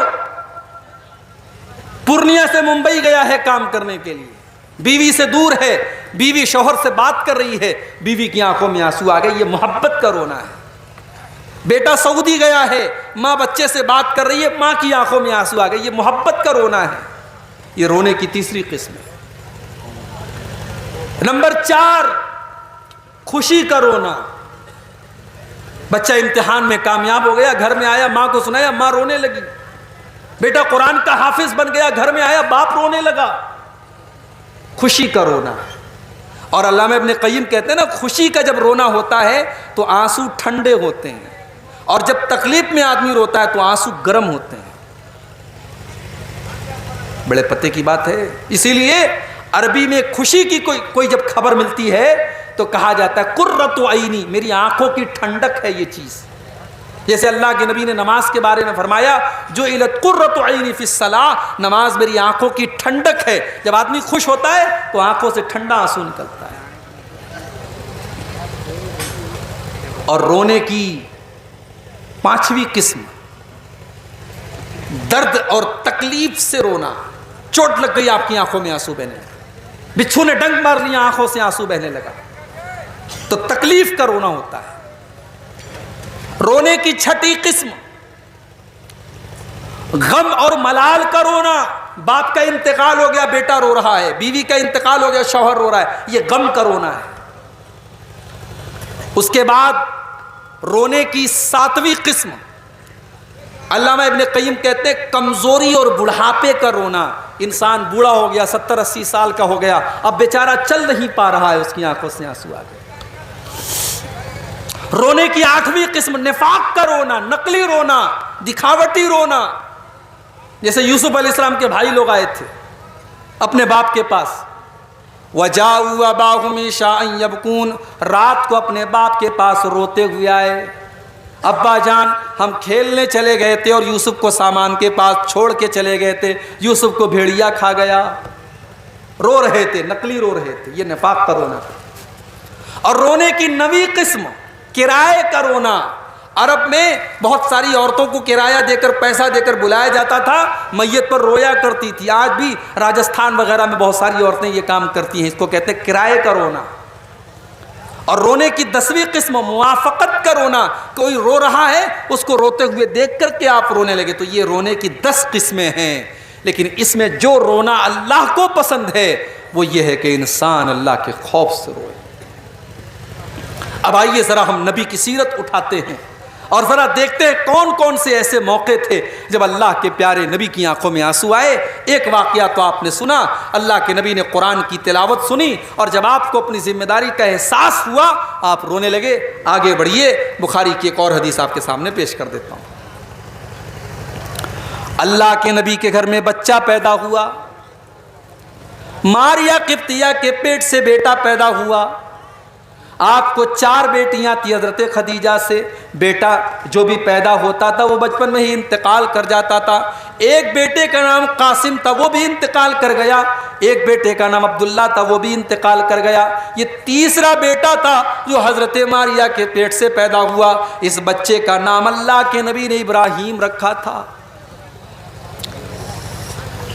پورنیہ سے ممبئی گیا ہے کام کرنے کے لیے، بیوی سے دور ہے، بیوی شوہر سے بات کر رہی ہے، بیوی کی آنکھوں میں آنسو آ گئے، یہ محبت کا رونا ہے۔ بیٹا سعودی گیا ہے، ماں بچے سے بات کر رہی ہے، ماں کی آنکھوں میں آنسو آ گئے، یہ محبت کا رونا ہے۔ یہ رونے کی تیسری قسم ہے۔ نمبر 4، خوشی کا رونا۔ بچہ امتحان میں کامیاب ہو گیا، گھر میں آیا، ماں کو سنایا، ماں رونے لگی۔ بیٹا قرآن کا حافظ بن گیا، گھر میں آیا، باپ رونے لگا، خوشی کا رونا۔ اور علامہ ابن قیم کہتے ہیں نا، خوشی کا جب رونا ہوتا ہے تو آنسو ٹھنڈے ہوتے ہیں، اور جب تکلیف میں آدمی روتا ہے تو آنسو گرم ہوتے ہیں۔ بڑے پتے کی بات ہے۔ اسی لیے عربی میں خوشی کی کوئی جب خبر ملتی ہے تو کہا جاتا ہے قرۃ عینی، میری آنکھوں کی ٹھنڈک ہے یہ چیز۔ جیسے اللہ کے نبی نے نماز کے بارے میں فرمایا، جعلت قرۃ عینی فی الصلاۃ، نماز میری آنکھوں کی ٹھنڈک ہے۔ جب آدمی خوش ہوتا ہے تو آنکھوں سے ٹھنڈا آنسو نکلتا ہے۔ اور رونے کی 5ویں قسم، درد اور تکلیف سے رونا۔ چوٹ لگ گئی، آپ کی آنکھوں میں آنسو بہنے لگا، بچھو نے ڈنک مار لیا، آنکھوں سے آنسو بہنے لگا، تو تکلیف کا رونا ہوتا ہے۔ رونے کی 6ٹھی قسم، غم اور ملال کا رونا۔ باپ کا انتقال ہو گیا، بیٹا رو رہا ہے، بیوی کا انتقال ہو گیا، شوہر رو رہا ہے، یہ غم کا رونا ہے۔ اس کے بعد رونے کی 7ویں قسم، علامہ ابن قیم کہتے ہیں کمزوری اور بڑھاپے کا رونا۔ انسان بوڑھا ہو گیا، 70-80 سال کا ہو گیا، اب بیچارہ چل نہیں پا رہا ہے، اس کی آنکھوں سے آنسو آ گئے۔ رونے کی 8ویں قسم، نفاق کا رونا، نقلی رونا، دکھاوٹی رونا۔ جیسے یوسف علیہ السلام کے بھائی لوگ آئے تھے اپنے باپ کے پاس، وَجَاءُوا أَبَاهُمْ عِشَاءً يَبْكُونَ، رات کو اپنے باپ کے پاس روتے ہوئے آئے، ابا جان ہم کھیلنے چلے گئے تھے اور یوسف کو سامان کے پاس چھوڑ کے چلے گئے تھے، یوسف کو بھیڑیا کھا گیا۔ رو رہے تھے، نقلی رو رہے تھے، یہ نفاق کا رونا تھا۔ اور رونے کی 9ویں قسم، کرائے کا رونا۔ عرب میں بہت ساری عورتوں کو کرایہ دے کر، پیسہ دے کر بلایا جاتا تھا، میت پر رویا کرتی تھی۔ آج بھی راجستھان وغیرہ میں بہت ساری عورتیں یہ کام کرتی ہیں، اس کو کہتے ہیں کرائے کا رونا۔ اور رونے کی 10ویں قسم، موافقت کا رونا۔ کوئی رو رہا ہے، اس کو روتے ہوئے دیکھ کر کے آپ رونے لگے، تو یہ رونے کی 10 قسمیں ہیں۔ لیکن اس میں جو رونا اللہ کو پسند ہے وہ یہ ہے کہ انسان اللہ کے خوف سے روئے۔ اب آئیے ذرا ہم نبی کی سیرت اٹھاتے ہیں اور ذرا دیکھتے ہیں کون کون سے ایسے موقع تھے جب اللہ کے پیارے نبی کی آنکھوں میں آنسو آئے۔ ایک واقعہ تو آپ نے سنا، اللہ کے نبی نے قرآن کی تلاوت سنی اور جب آپ کو اپنی ذمہ داری کا احساس ہوا آپ رونے لگے۔ آگے بڑھیے، بخاری کی ایک اور حدیث آپ کے سامنے پیش کر دیتا ہوں۔ اللہ کے نبی کے گھر میں بچہ پیدا ہوا، ماریا قبطیہ کے پیٹ سے بیٹا پیدا ہوا. آپ کو 4 بیٹیاں تھی حضرت خدیجہ سے. بیٹا جو بھی پیدا ہوتا تھا وہ بچپن میں ہی انتقال کر جاتا تھا. ایک بیٹے کا نام قاسم تھا، وہ بھی انتقال کر گیا. ایک بیٹے کا نام عبداللہ تھا، وہ بھی انتقال کر گیا. یہ تیسرا بیٹا تھا جو حضرت ماریا کے پیٹ سے پیدا ہوا. اس بچے کا نام اللہ کے نبی نے ابراہیم رکھا تھا.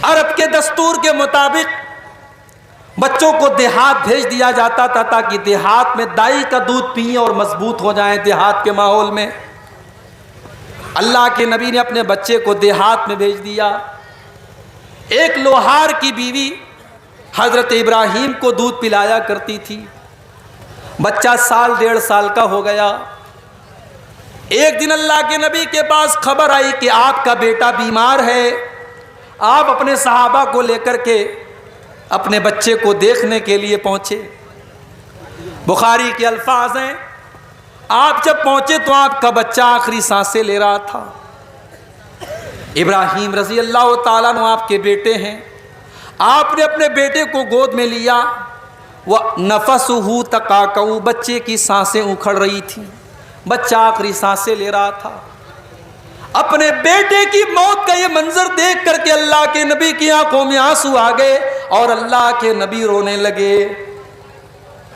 عرب کے دستور کے مطابق بچوں کو دیہات بھیج دیا جاتا تھا تاکہ دیہات میں دائی کا دودھ پئیں اور مضبوط ہو جائیں دیہات کے ماحول میں. اللہ کے نبی نے اپنے بچے کو دیہات میں بھیج دیا. ایک لوہار کی بیوی حضرت ابراہیم کو دودھ پلایا کرتی تھی. بچہ 1.5 سال کا ہو گیا. ایک دن اللہ کے نبی کے پاس خبر آئی کہ آپ کا بیٹا بیمار ہے. آپ اپنے صحابہ کو لے کر کے اپنے بچے کو دیکھنے کے لیے پہنچے. بخاری کے الفاظ ہیں، آپ جب پہنچے تو آپ کا بچہ آخری سانسیں لے رہا تھا. ابراہیم رضی اللہ تعالیٰ عنہ آپ کے بیٹے ہیں. آپ نے اپنے بیٹے کو گود میں لیا. وَنَفَسُهُ تَقَاقَعُ، بچے کی سانسیں اکھڑ رہی تھیں. بچہ آخری سانسیں لے رہا تھا. اپنے بیٹے کی موت کا یہ منظر دیکھ کر کے اللہ کے نبی کی آنکھوں میں آنسو آ گئے اور اللہ کے نبی رونے لگے.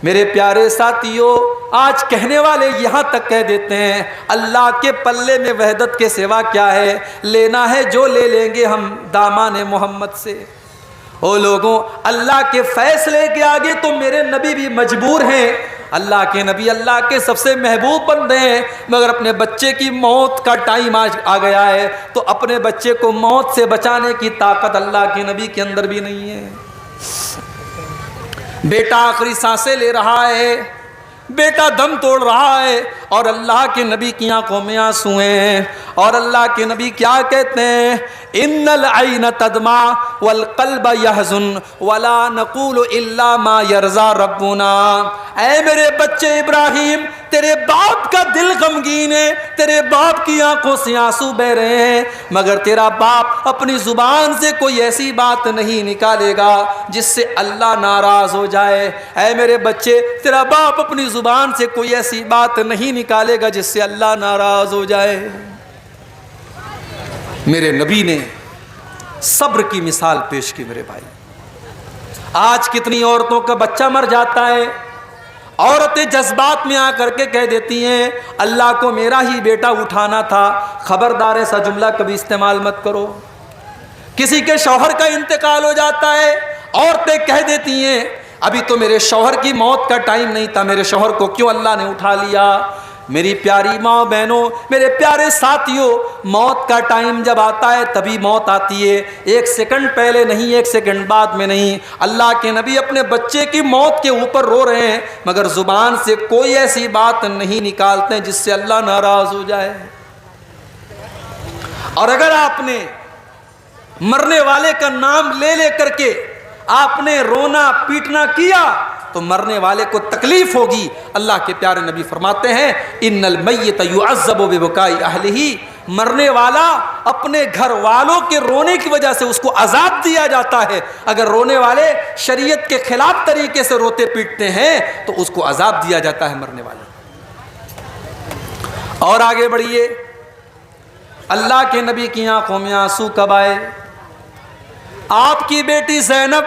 میرے پیارے ساتھیوں، آج کہنے والے یہاں تک کہہ دیتے ہیں اللہ کے پلے میں وحدت کے سوا کیا ہے، لینا ہے جو لے لیں گے ہم دامان محمد سے. او لوگوں، اللہ کے فیصلے کے آگے تو میرے نبی بھی مجبور ہیں. اللہ کے نبی اللہ کے سب سے محبوب بندے ہیں، مگر اپنے بچے کی موت کا ٹائم آج آ گیا ہے تو اپنے بچے کو موت سے بچانے کی طاقت اللہ کے نبی کے اندر بھی نہیں ہے. بیٹا آخری سانسیں لے رہا ہے، بیٹا دم توڑ رہا ہے اور اللہ کے نبی کی آنکھوں میں آنسو ہیں. اور اللہ کے نبی کیا کہتے ہیں؟ ان العین تدمع والقلب یحزن ولا نقول الا ما یرضى ربنا. اے میرے بچے ابراہیم، تیرے باپ کا دل غمگین ہے، تیرے باپ کی آنکھوں سے آنسو بہ رہے ہیں، مگر تیرا باپ اپنی زبان سے کوئی ایسی بات نہیں نکالے گا جس سے اللہ ناراض ہو جائے. اے میرے بچے، تیرا باپ اپنی زبان سے کوئی ایسی بات نہیں نکالے گا جس سے اللہ ناراض ہو جائے. میرے نبی نے صبر کی مثال پیش کی. میرے بھائی، آج کتنی عورتوں کا بچہ مر جاتا ہے، عورتیں جذبات میں آ کر کے کہہ دیتی ہیں اللہ کو میرا ہی بیٹا اٹھانا تھا. خبردار ایسا جملہ کبھی استعمال مت کرو. کسی کے شوہر کا انتقال ہو جاتا ہے، عورتیں کہہ دیتی ہیں ابھی تو میرے شوہر کی موت کا ٹائم نہیں تھا، میرے شوہر کو کیوں اللہ نے اٹھا لیا. میری پیاری ماں بہنوں، میرے پیارے ساتھیوں، موت کا ٹائم جب آتا ہے تبھی موت آتی ہے، 1 سیکنڈ پہلے نہیں، 1 سیکنڈ بعد میں نہیں. اللہ کے نبی اپنے بچے کی موت کے اوپر رو رہے ہیں مگر زبان سے کوئی ایسی بات نہیں نکالتے جس سے اللہ ناراض ہو جائے. اور اگر آپ نے مرنے والے کا نام لے لے کر کے آپ نے رونا پیٹنا کیا تو مرنے والے کو تکلیف ہوگی. اللہ کے پیارے نبی فرماتے ہیں ان المیت یعذب ببکاء اہلہ، مرنے والا اپنے گھر والوں کے رونے کی وجہ سے اس کو عذاب دیا جاتا ہے. اگر رونے والے شریعت کے خلاف طریقے سے روتے پیٹتے ہیں تو اس کو عذاب دیا جاتا ہے مرنے والے. اور آگے بڑھیے. اللہ کے نبی کی آنکھوں میں آنسو کب آئے؟ آپ کی بیٹی زینب،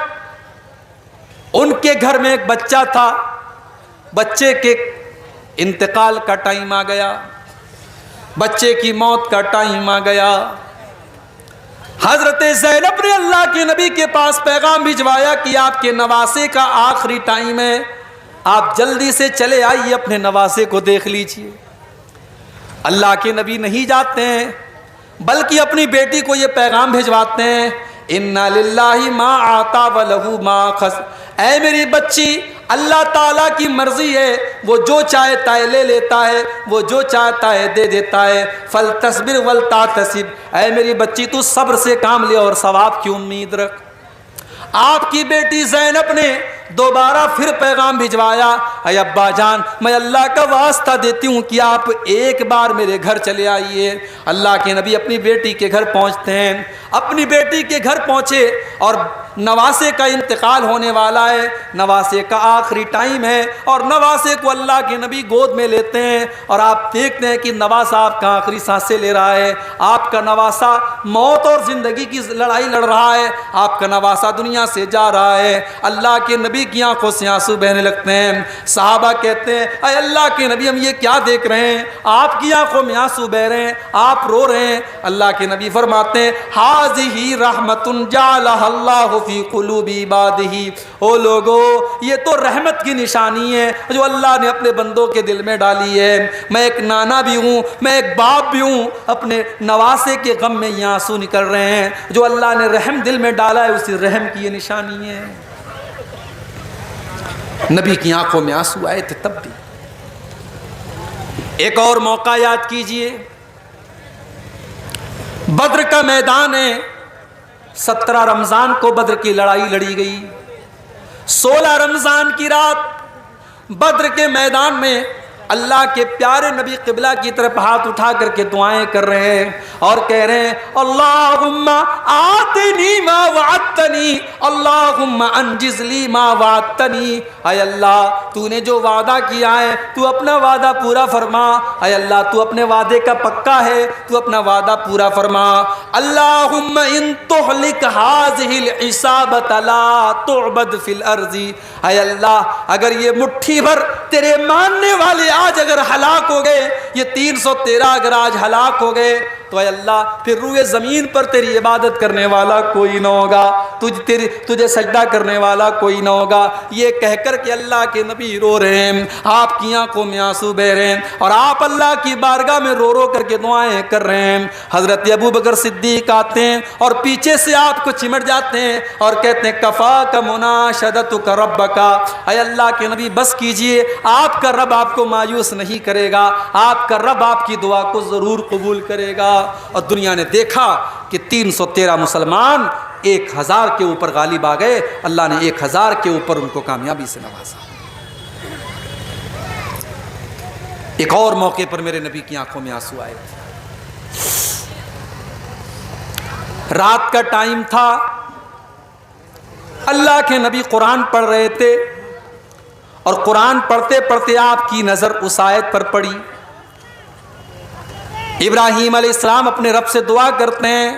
ان کے گھر میں ایک بچہ تھا، بچے کے انتقال کا ٹائم آ گیا، بچے کی موت کا ٹائم آ گیا. حضرت زینب نے اللہ کے نبی کے پاس پیغام بھجوایا کہ آپ کے نواسے کا آخری ٹائم ہے، آپ جلدی سے چلے آئیے، اپنے نواسے کو دیکھ لیجئے. اللہ کے نبی نہیں جاتے ہیں بلکہ اپنی بیٹی کو یہ پیغام بھجواتے ہیں اِنَّا لِلَّهِ مَا آتَا وَلَهُ مَا خَسْ. اے میری بچی، اللہ تعالیٰ کی مرضی ہے، وہ جو چاہتا ہے لے لیتا ہے، وہ جو چاہتا ہے دے دیتا ہے. فَلْتَصْبِرْ وَلْتَعْتَصِبْ. اے میری بچی، تو صبر سے کام لے اور ثواب کی امید رکھ. آپ کی بیٹی زینب نے دوبارہ پھر پیغام بھجوایا، اے ابا جان میں اللہ کا واسطہ دیتی ہوں کہ آپ ایک بار میرے گھر چلے آئیے۔ اللہ کے نبی اپنی بیٹی کے گھر پہنچتے ہیں، اپنی بیٹی کے گھر پہنچے اور نواسے کا انتقال ہونے والا ہے، نواسے کا آخری ٹائم ہے اور نواسے کو اللہ کے نبی گود میں لیتے ہیں اور آپ دیکھتے ہیں کہ نواسا آپ کا آخری سانسیں لے رہا ہے، آپ کا نواسا موت اور زندگی کی لڑائی لڑ رہا ہے، آپ کا نواسا دنیا سے جا رہا ہے۔ اللہ کے نبی کی آنکھوں سے آنسو بہنے لگتے ہیں۔ صحابہ کہتے ہیں اے اللہ کے نبی ہم یہ کیا دیکھ رہے ہیں، آپ کی آنکھوں میں آنسو بہ رہے ہیں، آپ رو رہے ہیں۔ اللہ کے نبی فرماتے ہیں ہذہ رحمت جعلها اللہ فی قلوب عبادہ، او لوگو یہ تو رحمت کی نشانی ہے جو اللہ نے اپنے بندوں کے دل میں ڈالی ہے۔ میں ایک نانا بھی ہوں، میں ایک باپ بھی ہوں، اپنے نواسے کے غم میں یہ آنسو نکل رہے ہیں، جو اللہ نے رحم دل میں ڈالا ہے اسی رحم کی یہ نشانی ہے۔ نبی کی آنکھوں میں آنسو آئے تھے تب بھی۔ ایک اور موقع یاد کیجئے، بدر کا میدان ہے، 17 رمضان کو بدر کی لڑائی لڑی گئی، 16 رمضان کی رات بدر کے میدان میں اللہ کے پیارے نبی قبلہ کی طرف ہاتھ اٹھا کر کے دعائیں کر رہے ہیں اور کہہ رہے ہیں اللہم آتنی ما وعدتنی، اللہم انجز لی ما وعدتنی، اے اللہ تو نے جو وعدہ کیا ہے تو اپنا وعدہ پورا فرما، اے اللہ تو اپنے وعدے کا پکا ہے، تو اپنا وعدہ پورا فرما۔ اللہم ان تہلک ہذہ العصابۃ لا تعبد فی الارض، اے اللہ اگر یہ مٹھی بھر تیرے ماننے والے آج اگر ہلاک ہو گئے، یہ 313 اگر آج ہلاک ہو گئے تو اے اللہ پھر روئے زمین پر تیری عبادت کرنے والا کوئی نہ ہوگا، تجھے سجدہ کرنے والا کوئی نہ ہوگا۔ یہ کہہ کر کہ اللہ کے نبی رو رہے ہیں، آپ کی آنکھوں میں آنسو بہ رہے ہیں اور آپ اللہ کی بارگاہ میں رو رو کر کے دعائیں کر رہے ہیں۔ حضرت ابوبکر صدیق آتے ہیں اور پیچھے سے آپ کو چمٹ جاتے ہیں اور کہتے ہیں کفاک مناشدتک ربک، اے اللہ کے نبی بس کیجئے، آپ کا رب آپ کو مایوس نہیں کرے گا، آپ کا رب آپ کی دعا کو ضرور قبول کرے گا۔ اور دنیا نے دیکھا کہ 313 مسلمان 1000 کے اوپر غالب آ گئے، اللہ نے 1000 کے اوپر ان کو کامیابی سے نوازا۔ ایک اور موقع پر میرے نبی کی آنکھوں میں آنسو آئے، رات کا ٹائم تھا، اللہ کے نبی قرآن پڑھ رہے تھے اور قرآن پڑھتے پڑھتے آپ کی نظر اس آیت پر پڑی۔ ابراہیم علیہ السلام اپنے رب سے دعا کرتے ہیں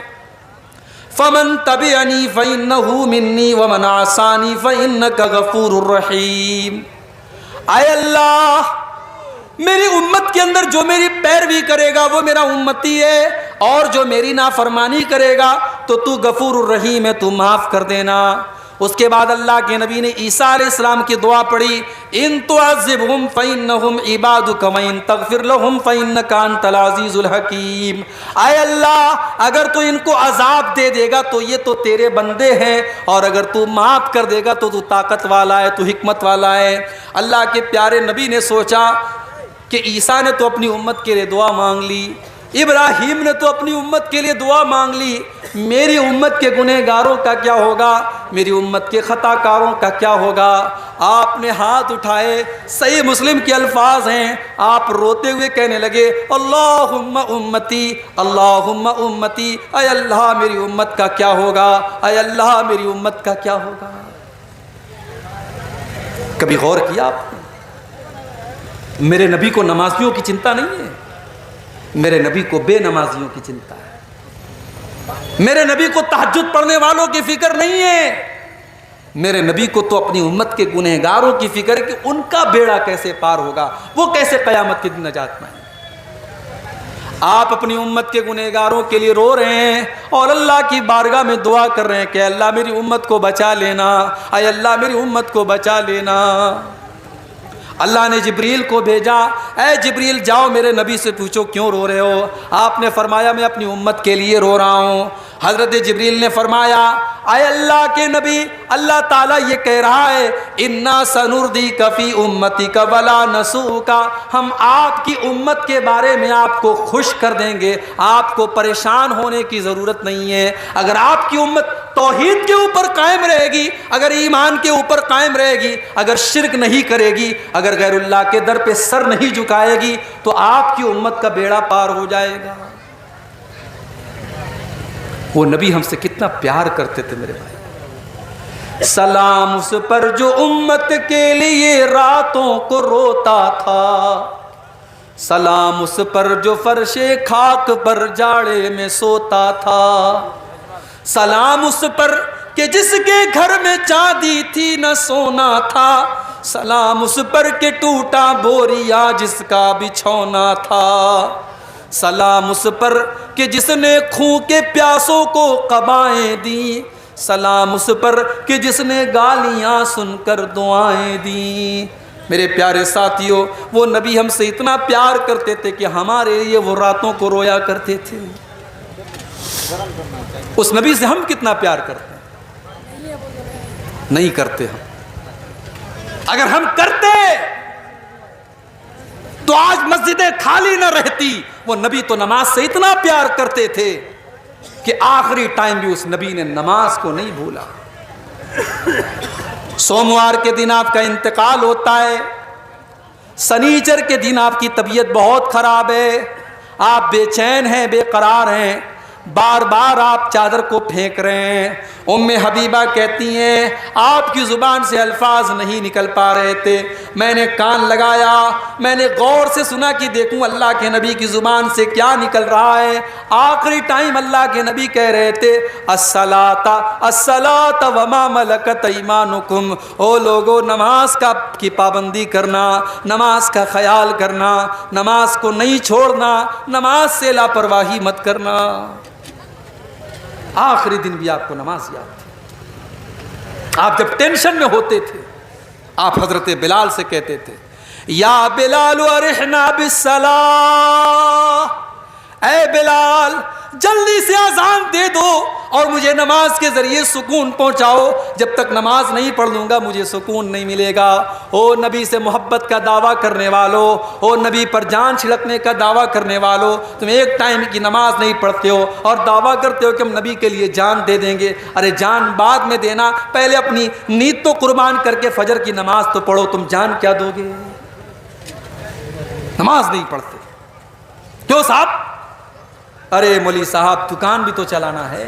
فَمَن تَبِعَنِي فَإِنَّهُ مِنِّي وَمَنْ عَصَانِي فَإِنَّكَ غَفُورٌ رَحِيمٌ، اے اللہ میری امت کے اندر جو میری پیروی کرے گا وہ میرا امتی ہے اور جو میری نافرمانی کرے گا تو تو غفور الرحیم ہے، تو معاف کر دینا۔ اس کے بعد اللہ کے نبی نے عیسیٰ علیہ السلام کی دعا پڑھی ان تعذبہم فإنہم عبادک وإن تغفر لہم فإنک انت العزیز الحکیم، اے اللہ اگر تو ان کو عذاب دے دے گا تو یہ تو تیرے بندے ہیں اور اگر تو معاف کر دے گا تو تو طاقت والا ہے، تو حکمت والا ہے۔ اللہ کے پیارے نبی نے سوچا کہ عیسیٰ نے تو اپنی امت کے لیے دعا مانگ لی، ابراہیم نے تو اپنی امت کے لیے دعا مانگ لی، میری امت کے گنہگاروں کا کیا ہوگا، میری امت کے خطا کاروں کا کیا ہوگا؟ آپ نے ہاتھ اٹھائے، صحیح مسلم کے الفاظ ہیں، آپ روتے ہوئے کہنے لگے اللہم امتی اللہم امتی، اے اللہ میری امت کا کیا ہوگا، اے اللہ میری امت کا کیا ہوگا۔ کبھی غور کیا آپ نے؟ میرے نبی کو نمازیوں کی چنتا نہیں ہے، میرے نبی کو بے نمازیوں کی چنتا ہے، میرے نبی کو تہجد پڑھنے والوں کی فکر نہیں ہے، میرے نبی کو تو اپنی امت کے گنہگاروں کی فکر ہے کہ ان کا بیڑا کیسے پار ہوگا، وہ کیسے قیامت کے دن نجات پائیں۔ آپ اپنی امت کے گنہگاروں کے لیے رو رہے ہیں اور اللہ کی بارگاہ میں دعا کر رہے ہیں کہ اللہ میری امت کو بچا لینا، اے اللہ میری امت کو بچا لینا۔ اللہ نے جبریل کو بھیجا، اے جبریل جاؤ میرے نبی سے پوچھو کیوں رو رہے ہو؟ آپ نے فرمایا میں اپنی امت کے لیے رو رہا ہوں۔ حضرت جبریل نے فرمایا اے اللہ کے نبی اللہ تعالیٰ یہ کہہ رہا ہے اِنَّا سَنُرْضِيكَ فِي أُمَّتِكَ وَلَا نَسُوءُكَ، ہم آپ کی امت کے بارے میں آپ کو خوش کر دیں گے، آپ کو پریشان ہونے کی ضرورت نہیں ہے۔ اگر آپ کی امت توحید کے اوپر قائم رہے گی، اگر ایمان کے اوپر قائم رہے گی، اگر شرک نہیں کرے گی، اگر غیر اللہ کے در پہ سر نہیں جھکائے گی، تو آپ کی امت کا بیڑا پار ہو جائے گا۔ وہ نبی ہم سے کتنا پیار کرتے تھے میرے بھائی۔ سلام اس پر جو امت کے لیے راتوں کو روتا تھا، سلام اس پر جو فرش خاک پر جاڑے میں سوتا تھا، سلام اس پر کہ جس کے گھر میں چاندی تھی نہ سونا تھا، سلام اس پر کہ ٹوٹا بوریا جس کا بچھونا تھا، سلام اس پر کہ جس نے خون کے پیاسوں کو قبائیں دیں، سلام اس پر کہ جس نے گالیاں سن کر دعائیں دیں۔ میرے پیارے ساتھیوں، وہ نبی ہم سے اتنا پیار کرتے تھے کہ ہمارے لیے وہ راتوں کو رویا کرتے تھے۔ اس نبی سے ہم کتنا پیار کرتے ہیں؟ نہیں کرتے ہم۔ اگر ہم کرتے تو آج مسجدیں خالی نہ رہتی۔ وہ نبی تو نماز سے اتنا پیار کرتے تھے کہ آخری ٹائم بھی اس نبی نے نماز کو نہیں بھولا۔ سوموار کے دن آپ کا انتقال ہوتا ہے، سنیچر کے دن آپ کی طبیعت بہت خراب ہے، آپ بے چین ہیں، بے قرار ہیں، بار بار آپ چادر کو پھینک رہے ہیں۔ ام حبیبہ کہتی ہیں آپ کی زبان سے الفاظ نہیں نکل پا رہے تھے، میں نے کان لگایا، میں نے غور سے سنا کہ دیکھوں اللہ کے نبی کی زبان سے کیا نکل رہا ہے۔ آخری ٹائم اللہ کے نبی کہہ رہے تھے الصلاۃ الصلاۃ وما ملکت ایمانکم، او لوگو نماز کی پابندی کرنا، نماز کا خیال کرنا، نماز کو نہیں چھوڑنا، نماز سے لاپرواہی مت کرنا۔ آخری دن بھی آپ کو نماز یاد تھی۔ آپ جب ٹینشن میں ہوتے تھے آپ حضرت بلال سے کہتے تھے یا بلال ارحنا بالصلاۃ، اے بلال جلدی سے اذان دے دو اور مجھے نماز کے ذریعے سکون پہنچاؤ، جب تک نماز نہیں پڑھ لوں گا مجھے سکون نہیں ملے گا۔ او نبی سے محبت کا دعویٰ کرنے والو، او نبی پر جان چھڑکنے کا دعویٰ کرنے والو، تم ایک ٹائم کی نماز نہیں پڑھتے ہو اور دعویٰ کرتے ہو کہ ہم نبی کے لیے جان دے دیں گے۔ ارے جان بعد میں دینا، پہلے اپنی نیند تو قربان کر کے فجر کی نماز تو پڑھو، تم جان کیا دو گے؟ نماز نہیں پڑھتے کیوں صاحب؟ ارے مولوی صاحب دکان بھی تو چلانا ہے۔